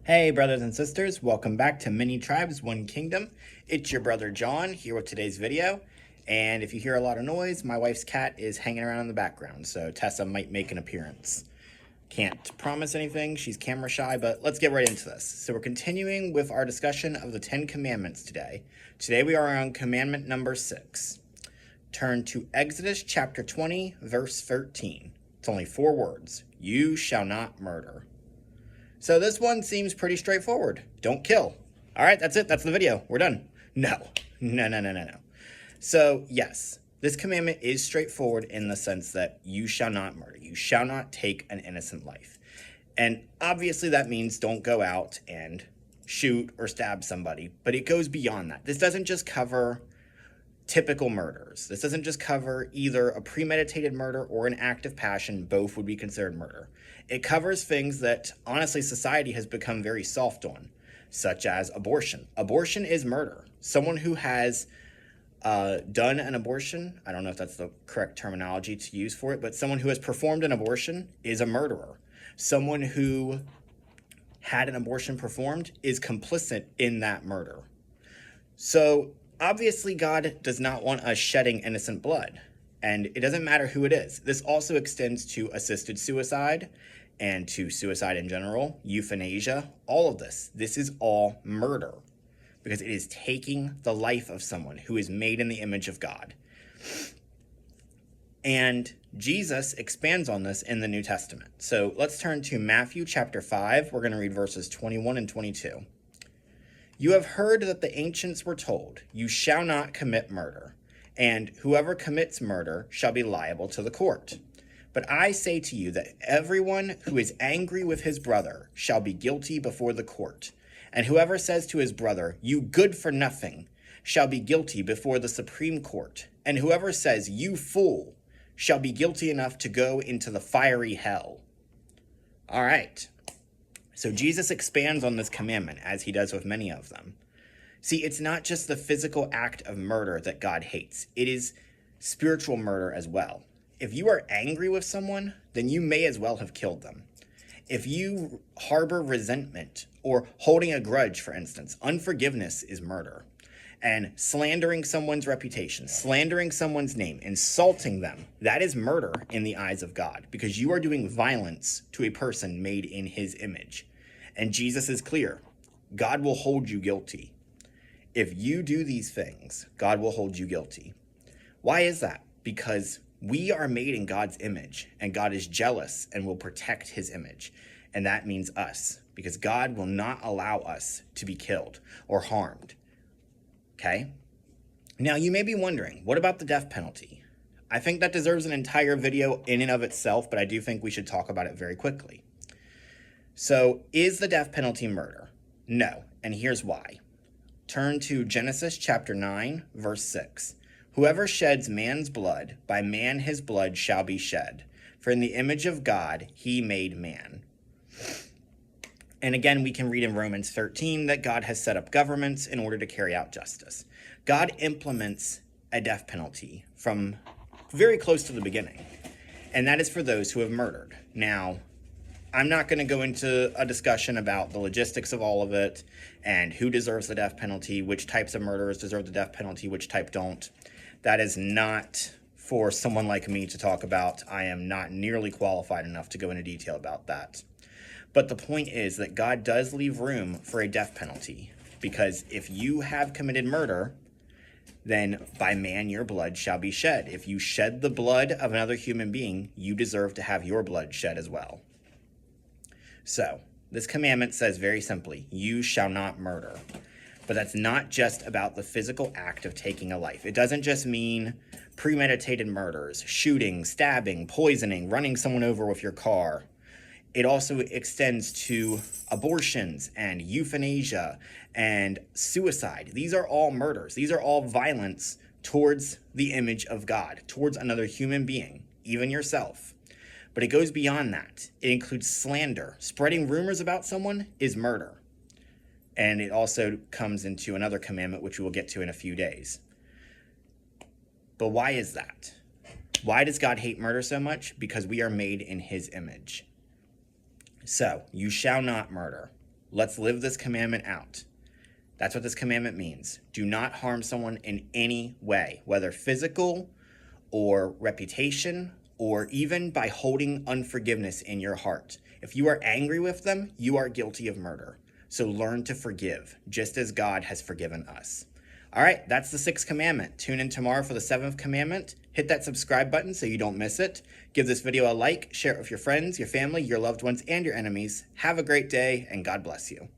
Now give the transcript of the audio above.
Hey, brothers and sisters, welcome back to Many Tribes, One Kingdom. It's your brother John here with today's video. And if you hear a lot of noise, my wife's cat is hanging around in the background, so Tessa might make an appearance. Can't promise anything, she's camera shy, but let's get right into this. So we're continuing with our discussion of the 10 Commandments today. Today we are on commandment number 6. Turn to Exodus chapter 20, verse 13. It's only 4 words. You shall not murder. So this one seems pretty straightforward. Don't kill. All right, that's it. That's the video. We're done. No. So yes, this commandment is straightforward in the sense that you shall not murder. You shall not take an innocent life. And obviously that means don't go out and shoot or stab somebody, but it goes beyond that. This doesn't just cover typical murders. This doesn't just cover either a premeditated murder or an act of passion. Both would be considered murder. It covers things that, honestly, society has become very soft on, such as abortion. Abortion is murder. Someone who has done an abortion, I don't know if that's the correct terminology to use for it, but someone who has performed an abortion is a murderer. Someone who had an abortion performed is complicit in that murder. So obviously, God does not want us shedding innocent blood, and it doesn't matter who it is. This also extends to assisted suicide and to suicide in general, euthanasia, all of this. This is all murder because it is taking the life of someone who is made in the image of God. And Jesus expands on this in the New Testament. So let's turn to Matthew chapter 5. We're going to read verses 21 and 22. You have heard that the ancients were told, you shall not commit murder, and whoever commits murder shall be liable to the court. But I say to you that everyone who is angry with his brother shall be guilty before the court. And whoever says to his brother, you good for nothing, shall be guilty before the Supreme Court. And whoever says, you fool, shall be guilty enough to go into the fiery hell. All right. So Jesus expands on this commandment, as he does with many of them. See, it's not just the physical act of murder that God hates. It is spiritual murder as well. If you are angry with someone, then you may as well have killed them. If you harbor resentment or holding a grudge, for instance, unforgiveness is murder. And slandering someone's reputation, slandering someone's name, insulting them, that is murder in the eyes of God, because you are doing violence to a person made in his image. And Jesus is clear. God will hold you guilty. If you do these things, God will hold you guilty. Why is that? Because we are made in God's image, and God is jealous and will protect his image. And that means us, because God will not allow us to be killed or harmed. Okay? Now, you may be wondering, what about the death penalty? I think that deserves an entire video in and of itself, but I do think we should talk about it very quickly. So, is the death penalty murder? No, and here's why. Turn to Genesis chapter 9, verse 6. Whoever sheds man's blood, by man his blood shall be shed. For in the image of God he made man. And again, we can read in Romans 13 that God has set up governments in order to carry out justice. God implements a death penalty from very close to the beginning, and that is for those who have murdered. Now, I'm not going to go into a discussion about the logistics of all of it and who deserves the death penalty, which types of murderers deserve the death penalty, which type don't. That is not for someone like me to talk about. I am not nearly qualified enough to go into detail about that. But the point is that God does leave room for a death penalty, because if you have committed murder, then by man your blood shall be shed. If you shed the blood of another human being, you deserve to have your blood shed as well. So, this commandment says very simply, you shall not murder. But that's not just about the physical act of taking a life. It doesn't just mean premeditated murders, shooting, stabbing, poisoning, running someone over with your car. It also extends to abortions and euthanasia and suicide. These are all murders. These are all violence towards the image of God, towards another human being, even yourself. But it goes beyond that. It includes slander. Spreading rumors about someone is murder. And it also comes into another commandment, which we will get to in a few days. But why is that? Why does God hate murder so much? Because we are made in his image. So, you shall not murder. Let's live this commandment out. That's what this commandment means. Do not harm someone in any way, whether physical or reputation, or even by holding unforgiveness in your heart. If you are angry with them, you are guilty of murder. So learn to forgive, just as God has forgiven us. All right, that's the 6th commandment. Tune in tomorrow for the 7th commandment. Hit that subscribe button so you don't miss it. Give this video a like, share it with your friends, your family, your loved ones, and your enemies. Have a great day, and God bless you.